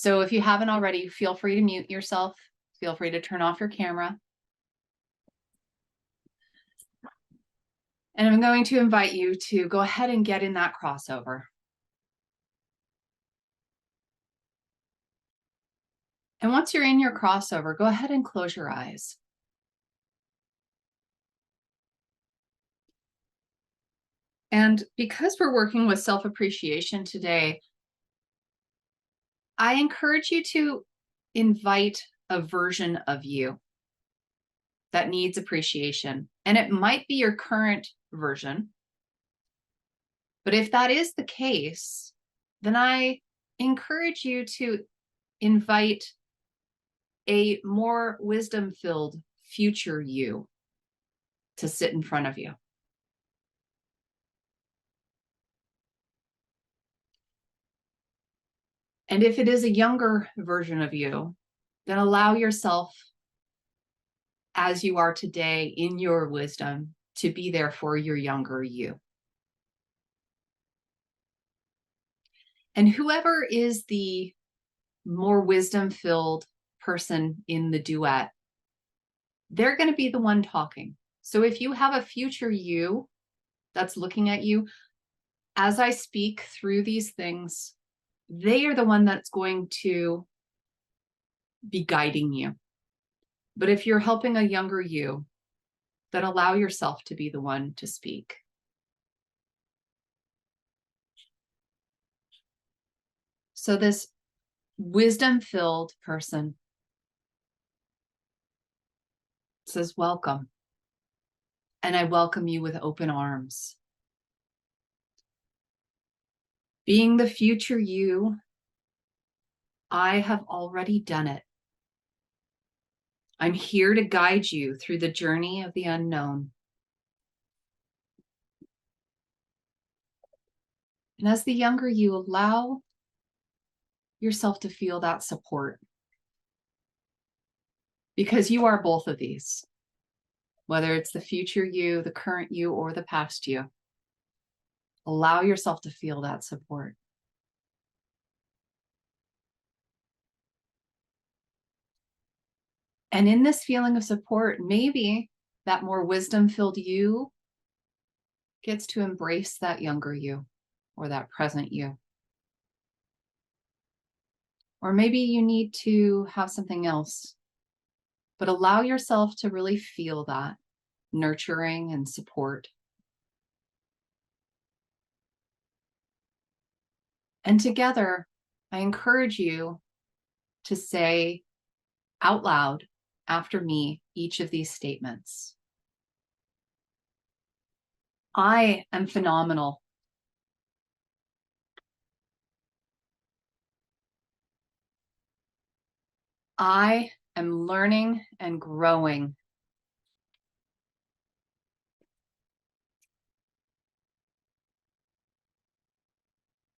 So if you haven't already, feel free to mute yourself. Feel free to turn off your camera. And I'm going to invite you to go ahead and get in that crossover. And once you're in your crossover, go ahead and close your eyes. And because we're working with self-appreciation today, I encourage you to invite a version of you that needs appreciation. And it might be your current version. But if that is the case, then I encourage you to invite a more wisdom-filled future you to sit in front of you. And if it is a younger version of you, then allow yourself, as you are today in your wisdom, to be there for your younger you. And whoever is the more wisdom-filled person in the duet, they're going to be the one talking. So if you have a future you that's looking at you, as I speak through these things, they are the one that's going to be guiding you. But if you're helping a younger you, then allow yourself to be the one to speak. So this wisdom-filled person says, welcome. And I welcome you with open arms. Being the future you, I have already done it. I'm here to guide you through the journey of the unknown. And as the younger you, allow yourself to feel that support. Because you are both of these, whether it's the future you, the current you, or the past you. Allow yourself to feel that support. And in this feeling of support, maybe that more wisdom-filled you gets to embrace that younger you or that present you. Or maybe you need to have something else, but allow yourself to really feel that nurturing and support. And together, I encourage you to say out loud after me each of these statements. I am phenomenal. I am learning and growing.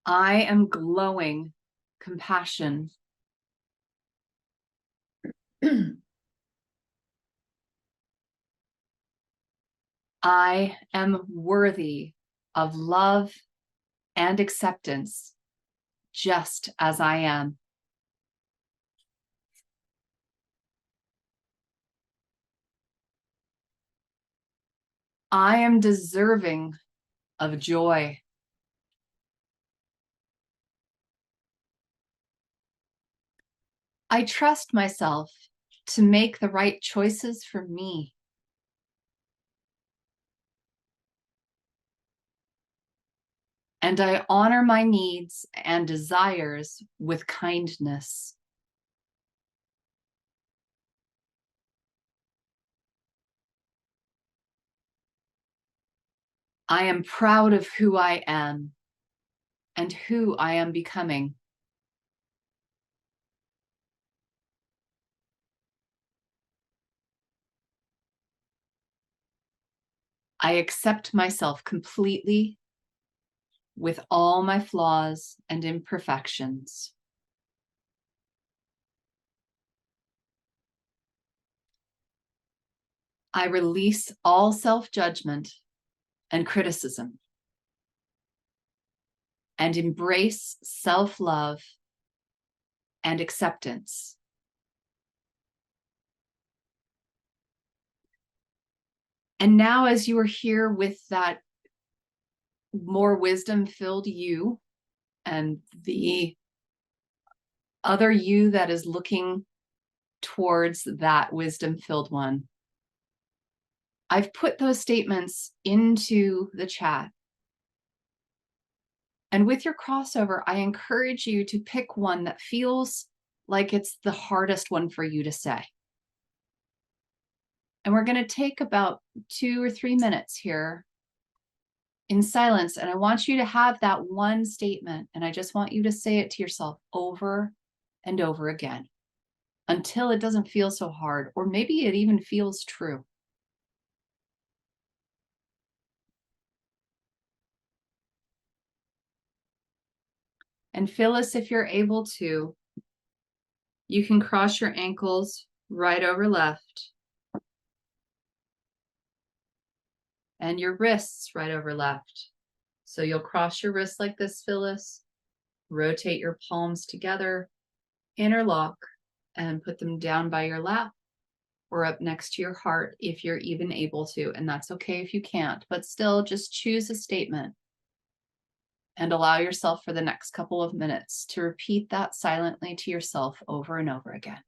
I am glowing compassion. I am worthy of love and acceptance just as I am. I am deserving of joy. I trust myself to make the right choices for me. And I honor my needs and desires with kindness. I am proud of who I am and who I am becoming. I accept myself completely with all my flaws and imperfections. I release all self-judgment and criticism and embrace self-love and acceptance. And now, as you are here with that more wisdom-filled you and the other you that is looking towards that wisdom-filled one, I've put those statements into the chat. And with your crossover, I encourage you to pick one that feels like it's the hardest one for you to say. And we're going to take about 2 or 3 minutes here in silence. And I want you to have that one statement. And I just want you to say it to yourself over and over again until it doesn't feel so hard, or maybe it even feels true. And Phyllis, if you're able to, you can cross your ankles right over left and your wrists right over left. So you'll cross your wrists like this, Phyllis, rotate your palms together, interlock, and put them down by your lap or up next to your heart if you're even able to. And that's okay if you can't, but still just choose a statement and allow yourself for the next couple of minutes to repeat that silently to yourself over and over again.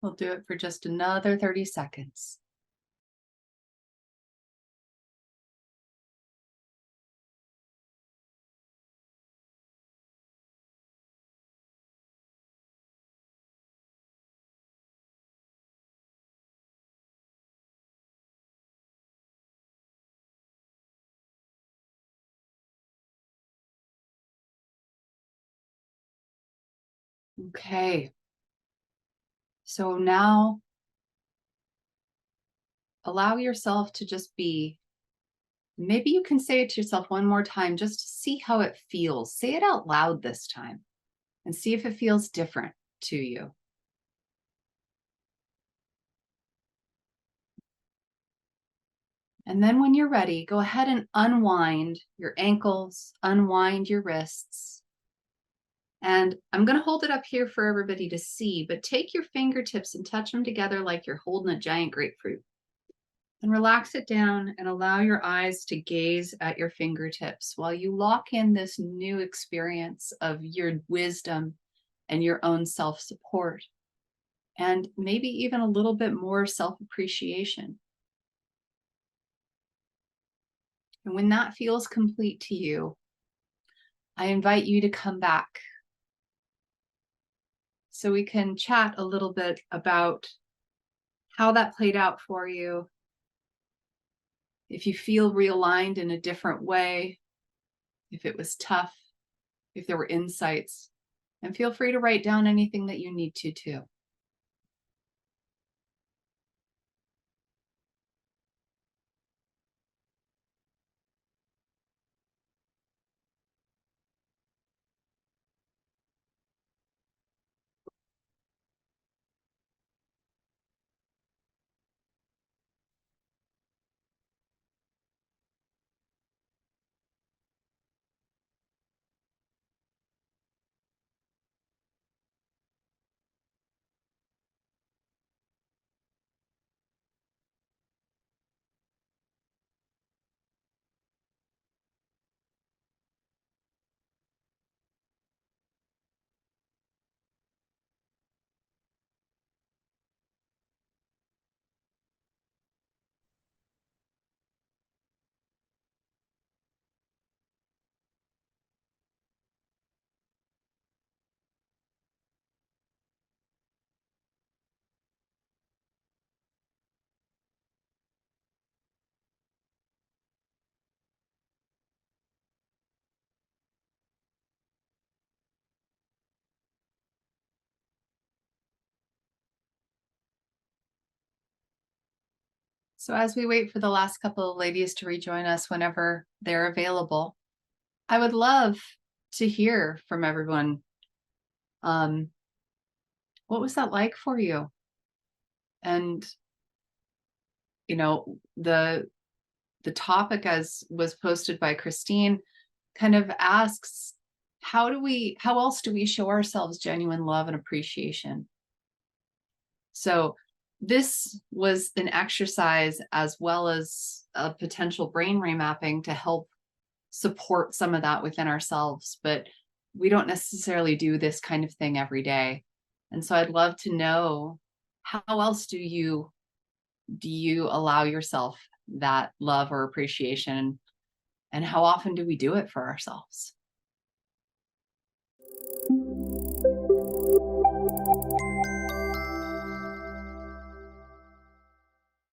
We'll do it for just another 30 seconds. Okay. So now allow yourself to just be. Maybe you can say it to yourself one more time just to see how it feels. Say it out loud this time and see if it feels different to you. And then when you're ready, go ahead and unwind your ankles, unwind your wrists. And I'm going to hold it up here for everybody to see, but take your fingertips and touch them together like you're holding a giant grapefruit. And relax it down and allow your eyes to gaze at your fingertips while you lock in this new experience of your wisdom and your own self-support, and maybe even a little bit more self-appreciation. And when that feels complete to you, I invite you to come back so we can chat a little bit about how that played out for you. If you feel realigned in a different way, if it was tough, if there were insights, and feel free to write down anything that you need to too. So, as we wait for the last couple of ladies to rejoin us whenever they're available, I would love to hear from everyone. Um, what was that like for you? And the topic, as was posted by Christine, kind of asks, how else do we show ourselves genuine love and appreciation? So this was an exercise as well as a potential brain remapping to help support some of that within ourselves, but we don't necessarily do this kind of thing every day. And so I'd love to know, how else do you allow yourself that love or appreciation, and how often do we do it for ourselves?